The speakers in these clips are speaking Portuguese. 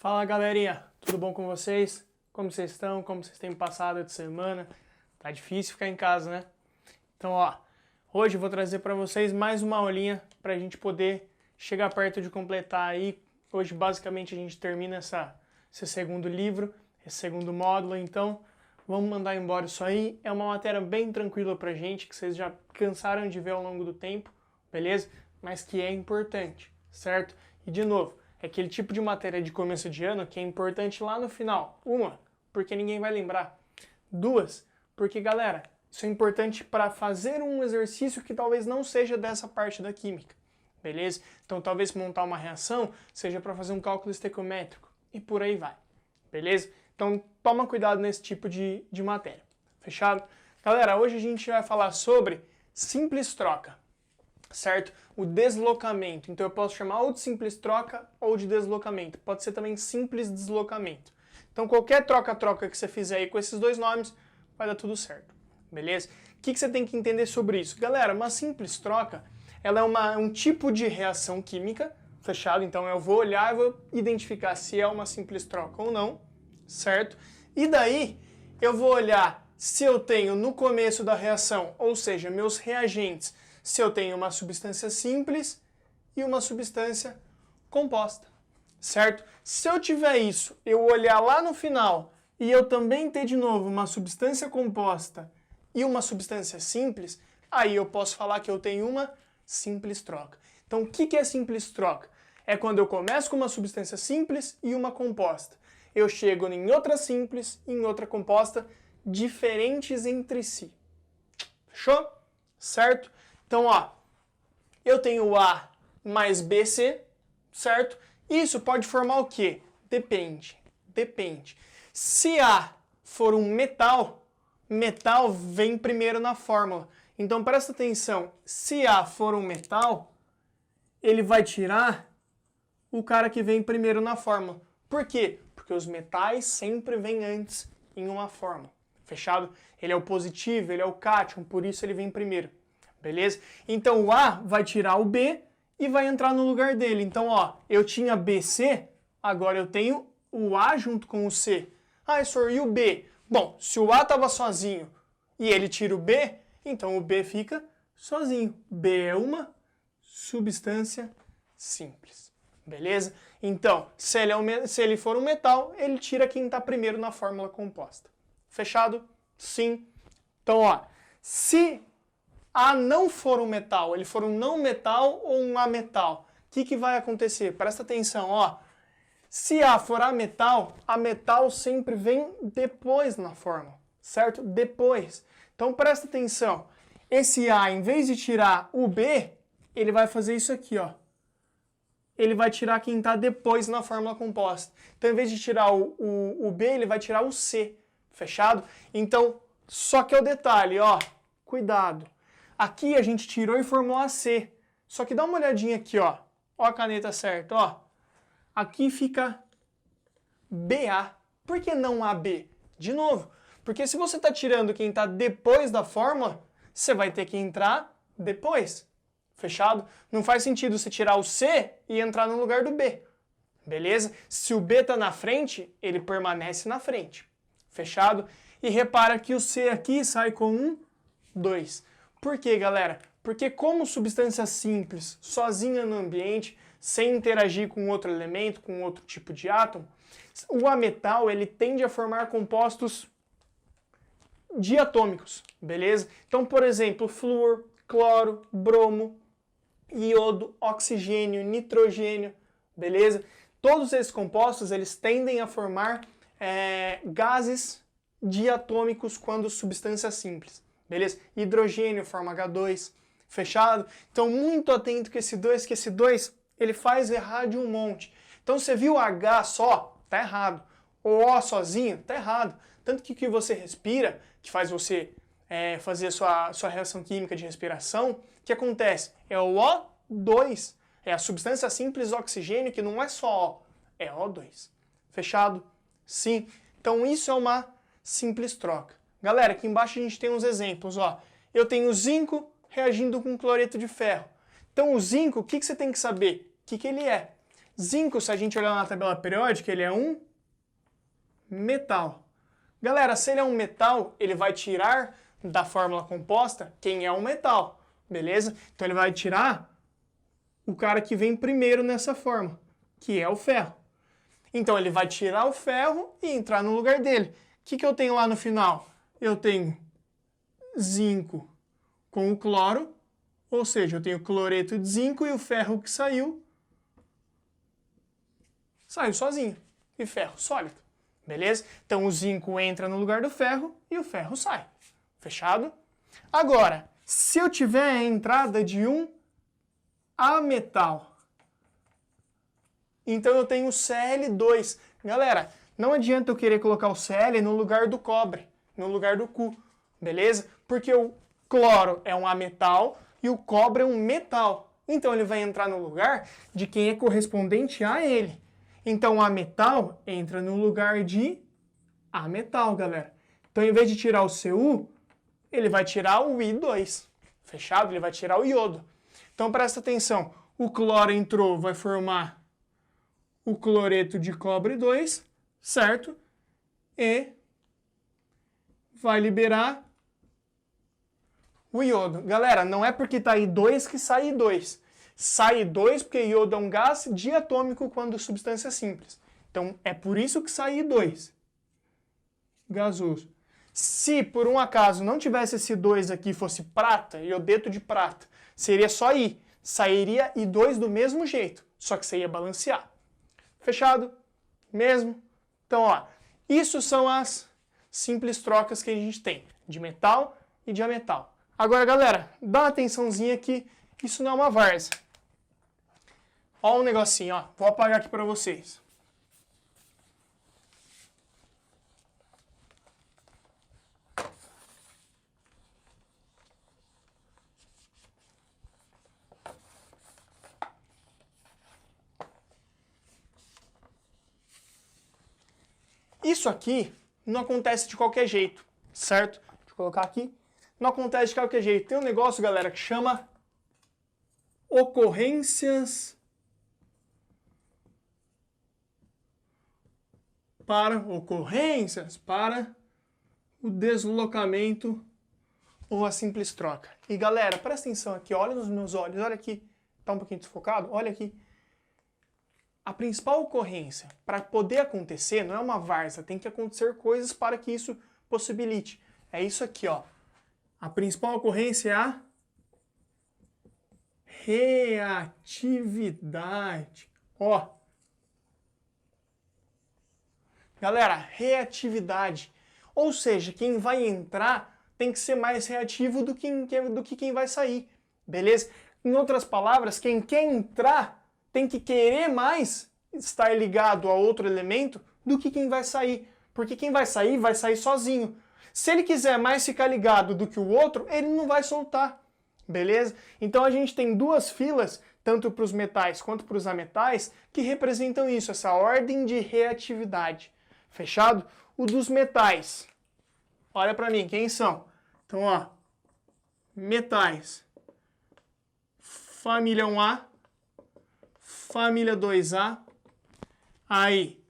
Fala galerinha, tudo bom com vocês? Como vocês estão? Como vocês têm passado de semana? Tá difícil ficar em casa, né? Então, hoje eu vou trazer para vocês mais uma aulinha para a gente poder chegar perto de completar aí. Hoje, basicamente, a gente termina esse segundo livro, esse segundo módulo, então vamos mandar embora isso aí. É uma matéria bem tranquila pra gente, que vocês já cansaram de ver ao longo do tempo, beleza? Mas que é importante, certo? E de novo, é aquele tipo de matéria de começo de ano que é importante lá no final. Uma, porque ninguém vai lembrar. Duas, porque, galera, isso é importante para fazer um exercício que talvez não seja dessa parte da química, beleza? Então, talvez montar uma reação seja para fazer um cálculo estequiométrico e por aí vai, beleza? Então, toma cuidado nesse tipo de matéria, fechado? Galera, hoje a gente vai falar sobre simples troca, certo? O deslocamento. Então eu posso chamar ou de simples troca ou de deslocamento. Pode ser também simples deslocamento. Então qualquer troca-troca que você fizer aí com esses dois nomes, vai dar tudo certo, beleza? O que você tem que entender sobre isso? Galera, uma simples troca, ela é um tipo de reação química, fechado? Então eu vou olhar e vou identificar se é uma simples troca ou não, certo? E daí eu vou olhar se eu tenho no começo da reação, ou seja, meus reagentes, se eu tenho uma substância simples e uma substância composta, certo? Se eu tiver isso, eu olhar lá no final e eu também ter de novo uma substância composta e uma substância simples, aí eu posso falar que eu tenho uma simples troca. Então, o que é simples troca? É quando eu começo com uma substância simples e uma composta. Eu chego em outra simples e em outra composta, diferentes entre si. Fechou? Certo? Então, eu tenho A mais BC, certo? Isso pode formar o quê? Depende. Se A for um metal, metal vem primeiro na fórmula. Então, presta atenção. Se A for um metal, ele vai tirar o cara que vem primeiro na fórmula. Por quê? Porque os metais sempre vêm antes em uma fórmula. Fechado? Ele é o positivo, ele é o cátion, por isso ele vem primeiro. Beleza? Então o A vai tirar o B e vai entrar no lugar dele. Então, eu tinha BC, agora eu tenho o A junto com o C. Senhor, e o B? Bom, se o A estava sozinho e ele tira o B, então o B fica sozinho. B é uma substância simples. Beleza? Então, se ele for um metal, ele tira quem está primeiro na fórmula composta. Fechado? Sim. Então, se A não for um metal, ele for um não metal ou um ametal, o que vai acontecer? Presta atenção, Se A for a metal sempre vem depois na fórmula, certo? Depois. Então presta atenção. Esse A, em vez de tirar o B, ele vai fazer isso aqui, Ele vai tirar quem está depois na fórmula composta. Então, em vez de tirar o B, ele vai tirar o C. Fechado? Então, só que é o detalhe, cuidado. Aqui a gente tirou e formou a C. Só que dá uma olhadinha aqui, ó a caneta certa, Aqui fica BA. Por que não AB? De novo, porque se você está tirando quem está depois da fórmula, você vai ter que entrar depois. Fechado? Não faz sentido você tirar o C e entrar no lugar do B. Beleza? Se o B está na frente, ele permanece na frente. Fechado? E repara que o C aqui sai com 2. Por quê, galera? Porque como substância simples, sozinha no ambiente, sem interagir com outro elemento, com outro tipo de átomo, o ametal ele tende a formar compostos diatômicos, beleza? Então, por exemplo, flúor, cloro, bromo, iodo, oxigênio, nitrogênio, beleza? Todos esses compostos eles tendem a formar gases diatômicos quando substância simples. Beleza? Hidrogênio forma H2, fechado? Então, muito atento que esse 2, ele faz errar de um monte. Então, você viu H só, tá errado. O O sozinho, tá errado. Tanto que o que você respira, que faz você fazer sua reação química de respiração, o que acontece? É o O2. É a substância simples oxigênio, que não é só O, é O2. Fechado? Sim. Então, isso é uma simples troca. Galera, aqui embaixo a gente tem uns exemplos, Eu tenho zinco reagindo com cloreto de ferro. Então o zinco, o que você tem que saber? O que ele é? Zinco, se a gente olhar na tabela periódica, ele é um metal. Galera, se ele é um metal, ele vai tirar da fórmula composta quem é um metal, beleza? Então ele vai tirar o cara que vem primeiro nessa forma, que é o ferro. Então ele vai tirar o ferro e entrar no lugar dele. O que eu tenho lá no final? Eu tenho zinco com o cloro, ou seja, eu tenho cloreto de zinco e o ferro que saiu sozinho. E ferro sólido. Beleza? Então o zinco entra no lugar do ferro e o ferro sai. Fechado? Agora, se eu tiver a entrada de um ametal, então eu tenho Cl2. Galera, não adianta eu querer colocar o Cl no lugar do cobre, no lugar do Cu. Beleza? Porque o cloro é um ametal e o cobre é um metal. Então ele vai entrar no lugar de quem é correspondente a ele. Então o ametal entra no lugar de ametal, galera. Então em vez de tirar o Cu, ele vai tirar o I2. Fechado? Ele vai tirar o iodo. Então presta atenção. O cloro entrou, vai formar o cloreto de cobre 2, certo? E vai liberar o iodo. Galera, não é porque está I2 que sai I2. Sai I2 porque iodo é um gás diatômico quando substância simples. Então, é por isso que sai I2. Gasoso. Se, por um acaso, não tivesse esse 2 aqui, fosse prata, iodeto de prata, seria só I. Sairia I2 do mesmo jeito, só que você ia balancear. Fechado? Mesmo? Então, ó, isso são as simples trocas que a gente tem, de metal e de ametal. Agora, galera, dá uma atençãozinha que isso não é uma várzea. Ó um negocinho, ó. Vou apagar aqui para vocês. Isso aqui não acontece de qualquer jeito, certo? Deixa eu colocar aqui. Não acontece de qualquer jeito. Tem um negócio, galera, que chama ocorrências para o deslocamento ou a simples troca. E galera, presta atenção aqui, olha nos meus olhos, olha aqui, tá um pouquinho desfocado, olha aqui. A principal ocorrência para poder acontecer não é uma várzea, tem que acontecer coisas para que isso possibilite. É isso aqui, ó. A principal ocorrência é a reatividade. Ó. Galera, reatividade. Ou seja, quem vai entrar tem que ser mais reativo do que quem vai sair. Beleza? Em outras palavras, quem quer entrar tem que querer mais estar ligado a outro elemento do que quem vai sair. Porque quem vai sair sozinho. Se ele quiser mais ficar ligado do que o outro, ele não vai soltar. Beleza? Então a gente tem duas filas, tanto para os metais quanto para os ametais, que representam isso, essa ordem de reatividade. Fechado? O dos metais. Olha para mim, quem são? Então, ó, metais. Família 1A, família 2A, aí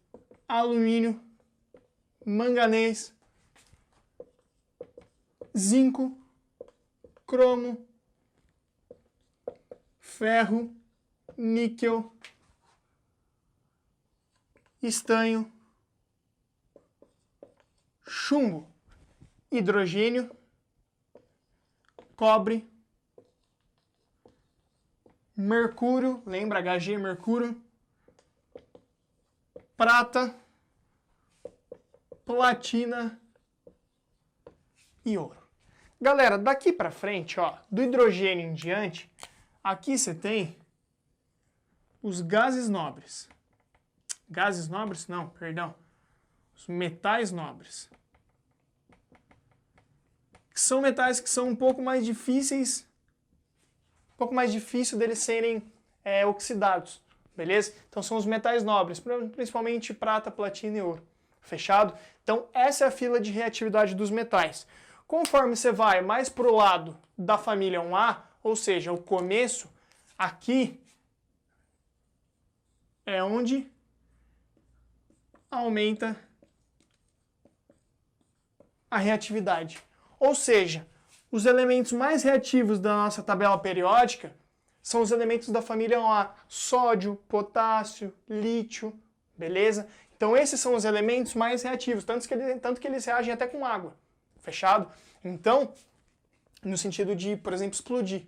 alumínio, manganês, zinco, cromo, ferro, níquel, estanho, chumbo, hidrogênio, cobre, mercúrio, lembra Hg, mercúrio, prata, platina e ouro. Galera, daqui para frente, ó, do hidrogênio em diante, aqui você tem os gases nobres. Gases nobres? Não, perdão. Os metais nobres. Que são metais que são um pouco mais difíceis, deles serem oxidados, beleza? Então são os metais nobres, principalmente prata, platina e ouro. Fechado? Então essa é a fila de reatividade dos metais. Conforme você vai mais para o lado da família 1A, ou seja, o começo, aqui é onde aumenta a reatividade. Ou seja, os elementos mais reativos da nossa tabela periódica são os elementos da família A: sódio, potássio, lítio, beleza? Então esses são os elementos mais reativos, tanto que eles reagem até com água, fechado? Então, no sentido de, por exemplo, explodir.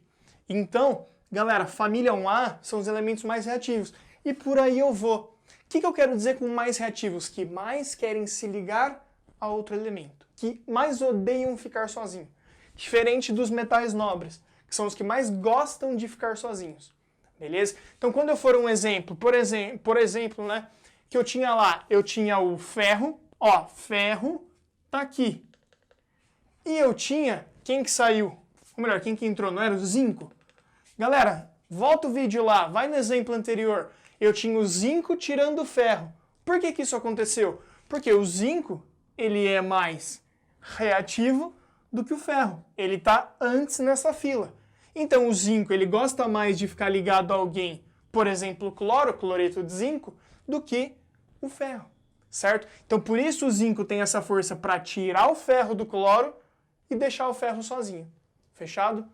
Então, galera, família 1A são os elementos mais reativos. E por aí eu vou. O que eu quero dizer com mais reativos? Que mais querem se ligar a outro elemento, que mais odeiam ficar sozinho. Diferente dos metais nobres, que são os que mais gostam de ficar sozinhos. Beleza? Então, quando eu for um exemplo, por exemplo, né, que eu tinha lá, eu tinha o ferro, ó, ferro tá aqui. E eu tinha, quem que saiu? Ou melhor, quem que entrou? Não era o zinco? Galera, volta o vídeo lá, vai no exemplo anterior. Eu tinha o zinco tirando o ferro. Por que que isso aconteceu? Porque o zinco, ele é mais reativo do que o ferro. Ele está antes nessa fila. Então o zinco, ele gosta mais de ficar ligado a alguém, por exemplo, o cloro, cloreto de zinco, do que o ferro, certo? Então por isso o zinco tem essa força para tirar o ferro do cloro e deixar o ferro sozinho. Fechado?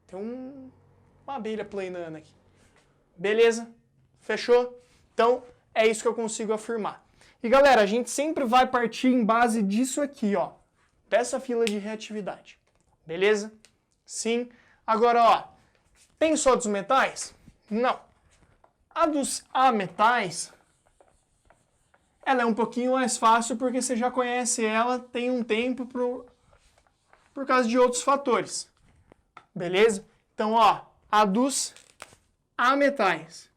Tem uma abelha planando aqui. Beleza? Fechou? Então é isso que eu consigo afirmar. E galera, a gente sempre vai partir em base disso aqui, ó, dessa fila de reatividade. Beleza? Sim. Agora, ó, tem só dos metais? Não. A dos ametais, ela é um pouquinho mais fácil porque você já conhece ela, tem um tempo por causa de outros fatores. Beleza? Então, ó, a dos ametais.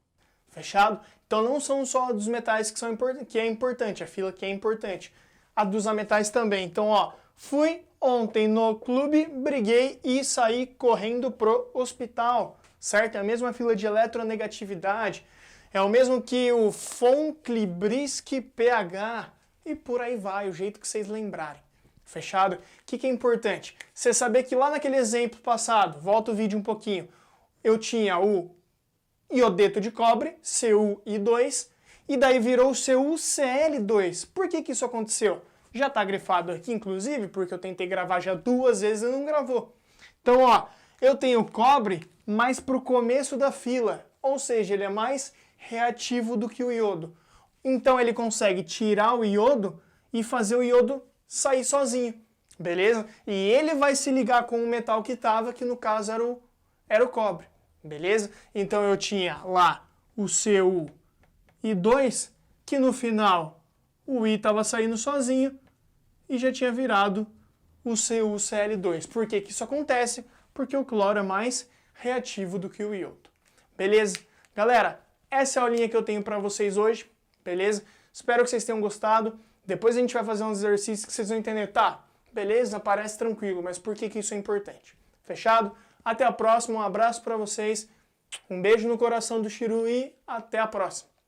Fechado? Então não são só a dos metais que é importante, a fila que é importante. A dos ametais também. Então, ó, fui ontem no clube, briguei e saí correndo pro hospital, certo? É a mesma fila de eletronegatividade, é o mesmo que o Von-Klibrisky pH e por aí vai, o jeito que vocês lembrarem. Fechado? O que é importante? Você saber que lá naquele exemplo passado, volta o vídeo um pouquinho, eu tinha o iodeto de cobre, CuI2, e daí virou CuCl2. Por que isso aconteceu? Já está grifado aqui, inclusive, porque eu tentei gravar já 2 vezes e não gravou. Então, ó, eu tenho cobre mais para o começo da fila, ou seja, ele é mais reativo do que o iodo. Então, ele consegue tirar o iodo e fazer o iodo sair sozinho, beleza? E ele vai se ligar com o metal que estava, que no caso era o cobre, beleza? Então, eu tinha lá o CuI2, que no final o I estava saindo sozinho e já tinha virado o CuCl2. Por que que isso acontece? Porque o cloro é mais reativo do que o iodo. Beleza? Galera, essa é a aulinha que eu tenho para vocês hoje, beleza? Espero que vocês tenham gostado. Depois a gente vai fazer uns exercícios que vocês vão entender. Tá, beleza, parece tranquilo, mas por que que isso é importante? Fechado? Até a próxima, um abraço para vocês, um beijo no coração do Chiru e até a próxima.